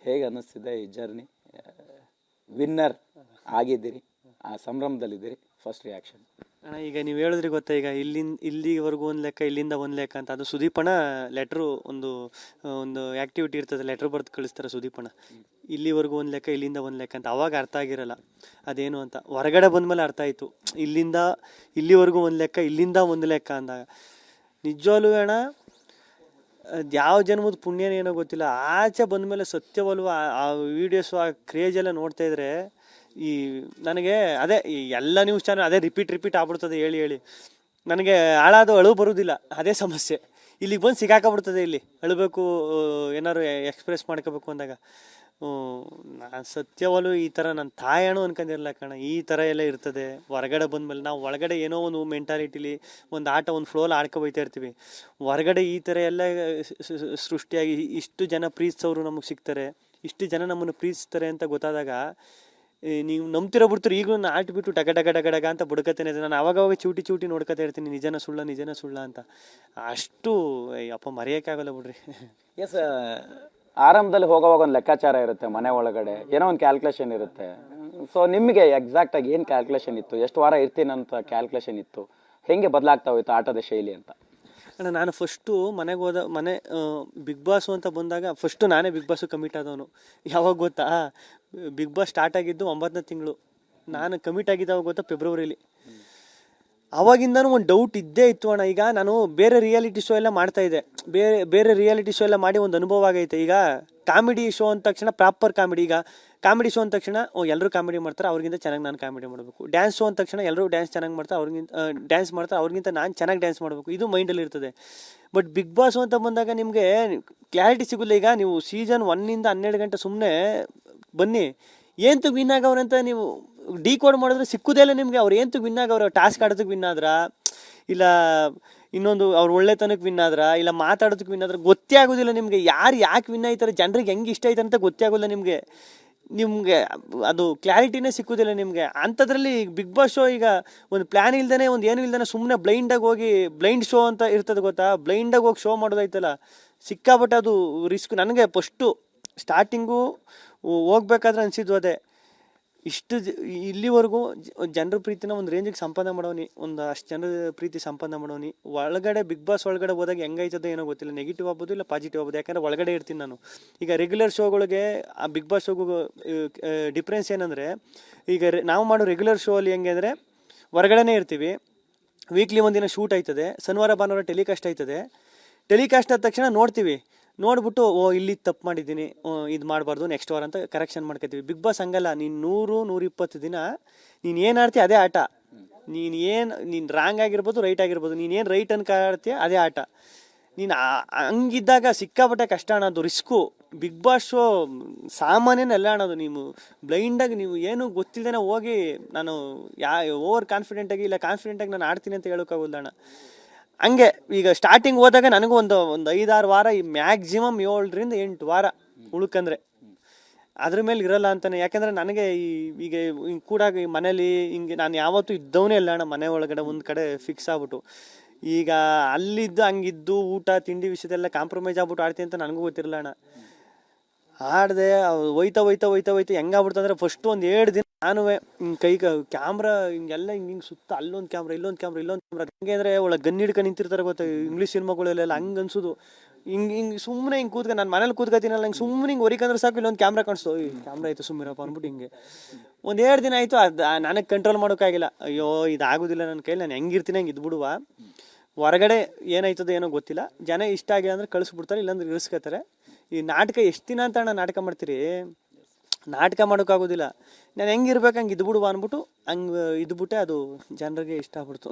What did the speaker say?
ಹೇಗೆ ಅನ್ನಿಸ್ತಿದೆ ಈ ಜರ್ನಿ? ವಿನ್ನರ್ ಆಗಿದ್ದೀರಿ, ಆ ಸಂಭ್ರಮದಲ್ಲಿದ್ದೀರಿ. ಫಸ್ಟ್ ರಿಯಾಕ್ಷನ್ ಅಣ್ಣ, ಈಗ ನೀವು ಹೇಳಿದ್ರಿ ಗೊತ್ತಾ, ಈಗ ಇಲ್ಲಿವರೆಗೂ ಒಂದು ಲೆಕ್ಕ, ಇಲ್ಲಿಂದ ಒಂದು ಲೆಕ್ಕ ಅಂತ. ಅದು ಸುದೀಪಣ್ಣ ಲೆಟ್ರು ಒಂದು ಆ್ಯಕ್ಟಿವಿಟಿ ಇರ್ತದೆ, ಲೆಟ್ರ್ ಬರೆದು ಕಳಿಸ್ತಾರೆ ಸುದೀಪಣ್ಣ. ಇಲ್ಲಿವರೆಗೂ ಒಂದು ಲೆಕ್ಕ, ಇಲ್ಲಿಂದ ಒಂದು ಲೆಕ್ಕ ಅಂತ. ಅವಾಗ ಅರ್ಥ ಆಗಿರಲ್ಲ ಅದೇನು ಅಂತ. ಹೊರಗಡೆ ಬಂದಮೇಲೆ ಅರ್ಥ ಆಯಿತು, ಇಲ್ಲಿವರೆಗೂ ಒಂದು ಲೆಕ್ಕ, ಇಲ್ಲಿಂದ ಒಂದು ಲೆಕ್ಕ ಅಂದಾಗ. ನಿಜವಾಗ್ಲೂ ಅಣ್ಣ, ಅದು ಯಾವ ಜನ್ಮದ ಪುಣ್ಯನೇನೋ ಗೊತ್ತಿಲ್ಲ, ಆಚೆ ಬಂದಮೇಲೆ ಸತ್ಯವಲ್ವ ಆ ವೀಡಿಯೋಸು, ಆ ಕ್ರೇಜ್ ಎಲ್ಲ ನೋಡ್ತಾ ಇದ್ರೆ ಈ ನನಗೆ ಅದೇ ಈ ಎಲ್ಲ ನ್ಯೂಸ್ ಚಾನಲ್ ಅದೇ ರಿಪೀಟ್ ಆಗ್ಬಿಡ್ತದೆ ಹೇಳಿ. ನನಗೆ ಹಾಳಾದ ಅಳು ಬರೋದಿಲ್ಲ, ಅದೇ ಸಮಸ್ಯೆ. ಇಲ್ಲಿಗೆ ಬಂದು ಸಿಗಾಕಬಿಡ್ತದೆ, ಇಲ್ಲಿ ಅಳಬೇಕು, ಏನಾದ್ರು ಎಕ್ಸ್ಪ್ರೆಸ್ ಮಾಡ್ಕೋಬೇಕು ಅಂದಾಗ. ನಾನು ಸತ್ಯವಲ್ಲೂ ಈ ಥರ ನನ್ನ ತಾಯಣು ಅನ್ಕೊಂಡಿರಲ್ಲ ಕಣ, ಈ ಥರ ಎಲ್ಲ ಇರ್ತದೆ. ಹೊರಗಡೆ ಬಂದಮೇಲೆ ನಾವು ಒಳಗಡೆ ಏನೋ ಒಂದು ಮೆಂಟಾಲಿಟಿಲಿ ಒಂದು ಆಟ, ಒಂದು ಫ್ಲೋಲ್ಲಿ ಆಡ್ಕೊಬೈತಾ ಇರ್ತೀವಿ. ಹೊರಗಡೆ ಈ ಥರ ಎಲ್ಲ ಸೃಷ್ಟಿಯಾಗಿ ಇಷ್ಟು ಜನ ಪ್ರೀತಿಸೋರು ನಮಗೆ ಸಿಗ್ತಾರೆ, ಇಷ್ಟು ಜನ ನಮ್ಮನ್ನು ಪ್ರೀತಿಸ್ತಾರೆ ಅಂತ ಗೊತ್ತಾದಾಗ ನೀವು ನಂಬ್ತಿರೋ ಬಿಡ್ತೀರಿ. ಈಗಲೂ ನಾನು ಆಟ್ಬಿಟ್ಟು ಡಗ ಅಂತ ಬುಡಕತ್ತೇನೆ. ನಾನು ಅವಾಗ ಚೂಟಿ ನೋಡ್ಕೊತಾ ಇರ್ತೀನಿ, ನಿಜನ ಸುಳ್ಳ ಅಂತ. ಅಷ್ಟು ಅಪ್ಪ ಮರೆಯೋಕ್ಕಾಗಲ್ಲ ಬಿಡ್ರಿ. ಎಸ್, ಆರಂಭದಲ್ಲಿ ಹೋಗೋವಾಗ ಒಂದು ಲೆಕ್ಕಾಚಾರ ಇರುತ್ತೆ, ಮನೆ ಒಳಗಡೆ ಏನೋ ಒಂದು ಕ್ಯಾಲ್ಕುಲೇಷನ್ ಇರುತ್ತೆ. ಸೊ ನಿಮಗೆ ಎಕ್ಸಾಕ್ಟಾಗಿ ಏನು ಕ್ಯಾಲ್ಕುಲೇಷನ್ ಇತ್ತು, ಎಷ್ಟು ವಾರ ಇರ್ತೀನಂತ ಕ್ಯಾಲ್ಕುಲೇಷನ್ ಇತ್ತು, ಹೆಂಗೆ ಬದಲಾಗ್ತಾ ಹೋಯ್ತು ಆಟದ ಶೈಲಿ ಅಂತ? ಅಣ್ಣ, ನಾನು ಫಸ್ಟು ಮನೆ ಬಿಗ್ ಬಾಸು ಅಂತ ಬಂದಾಗ ಫಸ್ಟು ನಾನೇ ಬಿಗ್ ಬಾಸು ಕಮಿಟ್ ಆದವನು. ಯಾವಾಗ ಗೊತ್ತಾ, ಬಿಗ್ ಬಾಸ್ ಸ್ಟಾರ್ಟ್ ಆಗಿದ್ದು 9ನೇ ತಿಂಗಳು, ನಾನು ಕಮಿಟ್ ಆಗಿದ್ದಾಗ ಗೊತ್ತಾ ಫೆಬ್ರವರಿಲಿ. ಅವಾಗಿಂದನೂ ಒಂದು ಡೌಟ್ ಇದ್ದೇ ಇತ್ತು ಅಣ್ಣ. ಈಗ ನಾನು ಬೇರೆ ರಿಯಾಲಿಟಿ ಶೋ ಎಲ್ಲ ಮಾಡ್ತಾಯಿದ್ದೆ, ಬೇರೆ ರಿಯಾಲಿಟಿ ಶೋ ಎಲ್ಲ ಮಾಡಿ ಒಂದು ಅನುಭವ ಆಗೈತೆ. ಈಗ ಕಾಮಿಡಿ ಶೋ ಅಂದ ತಕ್ಷಣ ಪ್ರಾಪರ್ ಕಾಮಿಡಿ, ಈಗ ಕಾಮಿಡಿ ಶೋ ಅಂದ ತಕ್ಷಣ ಎಲ್ಲರೂ ಕಾಮಿಡಿ ಮಾಡ್ತಾರೆ, ಅವ್ರಿಗಿಂತ ಚೆನ್ನಾಗಿ ನಾನು ಕಾಮಿಡಿ ಮಾಡಬೇಕು. ಡ್ಯಾನ್ಸ್ ಶೋ ಅಂದ ತಕ್ಷಣ ಎಲ್ಲರೂ ಡ್ಯಾನ್ಸ್ ಚೆನ್ನಾಗಿ ಮಾಡ್ತಾರೆ, ಅವ್ರಿಗಿಂತ ನಾನು ಚೆನ್ನಾಗಿ ಡ್ಯಾನ್ಸ್ ಮಾಡಬೇಕು, ಇದು ಮೈಂಡಲ್ಲಿ ಇರ್ತದೆ. ಬಟ್ ಬಿಗ್ ಬಾಸ್ ಅಂತ ಬಂದಾಗ ನಿಮಗೆ ಕ್ಲಾರಿಟಿ ಸಿಗೋಲ್ಲ. ಈಗ ನೀವು ಸೀಸನ್ 1 ಇಂದ 12 ಗಂಟೆ ಸುಮ್ಮನೆ ಬನ್ನಿ, ಏಂತು ವಿನ್ ಆಗವ್ರೆ ಅಂತ ನೀವು ಡಿಕೋಡ್ ಮಾಡಿದ್ರೆ ಸಿಕ್ಕುದೇ ಇಲ್ಲ ನಿಮಗೆ. ಅವ್ರು ಏಂತು ವಿನ್ ಆಗವ್ರೆ, ಟಾಸ್ಕ್ ಆಡೋದಕ್ಕೆ ವಿನ್ ಆದ್ರ, ಇಲ್ಲ ಇನ್ನೊಂದು ಅವ್ರು ಒಳ್ಳೆತನಕ್ಕೆ ವಿನ್ ಆದ್ರ, ಇಲ್ಲ ಮಾತಾಡೋದಕ್ಕೆ ವಿನ್ ಆದ್ರೆ ಗೊತ್ತೇ ಆಗೋದಿಲ್ಲ ನಿಮಗೆ. ಯಾರು ಯಾಕೆ ವಿನ್ ಆಯ್ತಾರೆ, ಜನರಿಗೆ ಹೆಂಗೆ ಇಷ್ಟ ಆಯ್ತು ಅಂತ ಗೊತ್ತೇ ಆಗೋಲ್ಲ ನಿಮಗೆ ಅದು ಕ್ಲಾರಿಟಿನೇ ಸಿಕ್ಕುದಿಲ್ಲ ನಿಮಗೆ. ಅಂಥದ್ರಲ್ಲಿ ಬಿಗ್ ಬಾಸ್ ಶೋ ಈಗ ಒಂದು ಪ್ಲ್ಯಾನ್ ಇಲ್ದೇ, ಒಂದು ಏನು ಇಲ್ದೇ ಸುಮ್ಮನೆ ಬ್ಲೈಂಡಾಗಿ ಹೋಗಿ, ಬ್ಲೈಂಡ್ ಶೋ ಅಂತ ಇರ್ತದೆ ಗೊತ್ತಾ, ಬ್ಲೈಂಡಾಗಿ ಹೋಗಿ ಶೋ ಮಾಡೋದೈತಲ್ಲ, ಸಿಕ್ಕಾಬಟ್ಟೆ ಅದು ರಿಸ್ಕ್. ನನಗೆ ಫಸ್ಟು ಸ್ಟಾರ್ಟಿಂಗು ಹೋಗ್ಬೇಕಾದ್ರೆ ಅನಿಸಿದ್ವು ಅದೇ, ಇಲ್ಲಿವರೆಗೂ ಜನರ ಪ್ರೀತಿನ ಒಂದು ರೇಂಜಿಗೆ ಸಂಪಾದನೆ ಮಾಡೋನಿ, ಒಂದು ಅಷ್ಟು ಜನರ ಪ್ರೀತಿ ಸಂಪಾದನೆ ಮಾಡೋನಿ. ಒಳಗಡೆ ಬಿಗ್ ಬಾಸ್ ಒಳಗಡೆ ಹೋದಾಗ ಹೆಂಗೈತದೋ ಏನೋ ಗೊತ್ತಿಲ್ಲ, ನೆಗೆಟಿವ್ ಆಗ್ಬೋದು ಇಲ್ಲ ಪಾಸಿಟಿವ್ ಆಗ್ಬೋದು, ಯಾಕಂದರೆ ಒಳಗಡೆ ಇರ್ತೀನಿ ನಾನು. ಈಗ ರೆಗ್ಯುಲರ್ ಶೋಗಳಿಗೆ ಆ ಬಿಗ್ ಬಾಸ್ ಶೋಗೂ ಡಿಫ್ರೆನ್ಸ್ ಏನಂದರೆ, ಈಗ ನಾವು ಮಾಡೋ ರೆಗ್ಯುಲರ್ ಶೋ ಅಲ್ಲಿ ಹೆಂಗೆ ಅಂದರೆ ಹೊರಗಡೆನೇ ಇರ್ತೀವಿ, ವೀಕ್ಲಿ ಒಂದಿನ ಶೂಟ್ ಆಯ್ತದೆ, ಶನಿವಾರ ಭಾನುವಾರ ಟೆಲಿಕಾಸ್ಟ್ ಆಯ್ತದೆ. ಟೆಲಿಕಾಸ್ಟ್ ಆದ ತಕ್ಷಣ ನೋಡ್ತೀವಿ, ನೋಡ್ಬಿಟ್ಟು ಇಲ್ಲಿ ತಪ್ಪು ಮಾಡಿದ್ದೀನಿ, ಇದು ಮಾಡಬಾರ್ದು, ನೆಕ್ಸ್ಟ್ ವಾರ ಅಂತ ಕರೆಕ್ಷನ್ ಮಾಡ್ಕೊತೀವಿ. ಬಿಗ್ ಬಾಸ್ ಹಂಗಲ್ಲ, ನೀನು 100-120 ದಿನ ನೀನು ಏನು ಆಡ್ತೀಯ ಅದೇ ಆಟ. ನೀನು ರಾಂಗ್ ಆಗಿರ್ಬೋದು, ರೈಟ್ ಆಗಿರ್ಬೋದು, ನೀನೇನು ರೈಟ್ ಅನ್ಕ ಆಡ್ತೀಯ ಅದೇ ಆಟ. ನೀನು ಹಂಗಿದ್ದಾಗ ಸಿಕ್ಕಾಪಟ್ಟೆ ಕಷ್ಟ ಅನ್ನೋದು, ರಿಸ್ಕು. ಬಿಗ್ ಬಾಸ್ ಶೋ ಸಾಮಾನ್ಯನೆಲ್ಲ ಅನ್ನೋದು. ನೀವು ಬ್ಲೈಂಡಾಗಿ ನೀವು ಏನು ಗೊತ್ತಿಲ್ಲದೇನೆ ಹೋಗಿ ನಾನು ಓವರ್ ಕಾನ್ಫಿಡೆಂಟಾಗಿ ಇಲ್ಲ ಕಾನ್ಫಿಡೆಂಟಾಗಿ ನಾನು ಆಡ್ತೀನಿ ಅಂತ ಹೇಳೋಕ್ಕಾಗೋಲ್ಲ ಅಣ್ಣ. ಹಂಗೆ ಈಗ ಸ್ಟಾರ್ಟಿಂಗ್ ಹೋದಾಗ ನನಗೂ ಒಂದು 5-6 ವಾರ, ಈ ಮ್ಯಾಕ್ಸಿಮಮ್ 7ರಿಂದ 8 ವಾರ ಉಳ್ಕಂದ್ರೆ ಅದ್ರ ಮೇಲೆ ಇರಲ್ಲ ಅಂತಾನೆ. ಯಾಕೆಂದರೆ ನನಗೆ ಈಗ ಕೂಡ ಮನೇಲಿ ಹಿಂಗೆ ನಾನು ಯಾವತ್ತೂ ಇದ್ದವನೇ ಇಲ್ಲ ಅಣ್ಣ, ಮನೆ ಒಳಗಡೆ ಒಂದು ಕಡೆ ಫಿಕ್ಸ್ ಆಗ್ಬಿಟ್ಟು. ಈಗ ಅಲ್ಲಿದ್ದು ಹಂಗಿದ್ದು ಊಟ ತಿಂಡಿ ವಿಷಯದೆಲ್ಲ ಕಾಂಪ್ರಮೈಸ್ ಆಗ್ಬಿಟ್ಟು ಆಡ್ತೀನಿ ಅಂತ ನನಗೂ ಗೊತ್ತಿರಲ್ಲ ಅಣ್ಣ. ಆಡಿದೆ, ಹೋಯ್ತಾ ಹೆಂಗಾಗ್ಬಿಡ್ತು ಅಂದರೆ ಫಸ್ಟು ಒಂದು 7 ದಿನ ನಾನು ಹಿಂಗೆ ಕ್ಯಾಮ್ರಾ ಹಿಂಗೆಲ್ಲ ಹಿಂಗೆ ಸುತ್ತ, ಅಲ್ಲೊಂದು ಕ್ಯಾಮ್ರಾ ಇಲ್ಲೊಂದು ಕ್ಯಾಮ್ರಾ ಹೆಂಗೆ ಅಂದರೆ ಒಳಗೆ ಗನ್ ಹಿಡ್ಕೊಂಡು ನಿಂತಿರ್ತಾರೆ ಗೊತ್ತಾ ಇಂಗ್ಲೀಷ್ ಸಿನಿಮಾಗಳೆಲ್ಲ, ಹಂಗೆ ಅನ್ಸೋದು. ಹಿಂಗೆ ಸುಮ್ಮನೆ ಹಿಂಗೆ ಕೂತ್ಕೊಂಡು, ನಾನು ಮನೇಲಿ ಕೂತ್ಕೊತೀನಲ್ಲ, ಹಿಂಗೆ ಸುಮ್ಮನೆ ಹಿಂಗೆ ಹೊರಿಕಂದ್ರೆ ಸಾಕು, ಇಲ್ಲೊಂದು ಕ್ಯಾಮ್ರಾ ಕಾಣಿಸ್ತು, ಈ ಕ್ಯಾಮ್ರಾ ಆಯಿತು ಸುಮ್ಮನಿರಪ್ಪ ಅಂದ್ಬಿಟ್ಟು ಹಿಂಗೆ ಒಂದು 2 ದಿನ ಆಯಿತು. ಅದು ನನಗೆ ಕಂಟ್ರೋಲ್ ಮಾಡೋಕ್ಕಾಗಿಲ್ಲ. ಅಯ್ಯೋ ಇದಾಗೋದಿಲ್ಲ ನನ್ನ ಕೈಲಿ, ನಾನು ಹೆಂಗಿರ್ತೀನಿ ಹಂಗೆ ಇದ್ಬಿಡುವ. ಹೊರಗಡೆ ಏನಾಯ್ತದೋ ಏನೋ ಗೊತ್ತಿಲ್ಲ, ಜನ ಇಷ್ಟ ಆಗಿಲ್ಲ ಅಂದರೆ ಕಳಿಸ್ಬಿಡ್ತಾರೆ, ಇಲ್ಲಾಂದ್ರೆ ಇರಿಸ್ಕೊತಾರೆ. ಈ ನಾಟಕ ಎಷ್ಟು ದಿನ ಅಂತ ಅಣ್ಣ ನಾಟಕ ಮಾಡ್ತೀರಿ, ನಾಟಕ ಮಾಡೋಕ್ಕಾಗೋದಿಲ್ಲ. ನಾನು ಹೆಂಗಿರ್ಬೇಕು ಹಂಗೆ ಇದ್ಬಿಡುವ ಅಂದ್ಬಿಟ್ಟು ಹಂಗೆ ಇದ್ಬಿಟ್ಟೆ, ಅದು ಜನರಿಗೆ ಇಷ್ಟ ಆಗ್ಬಿಡ್ತು.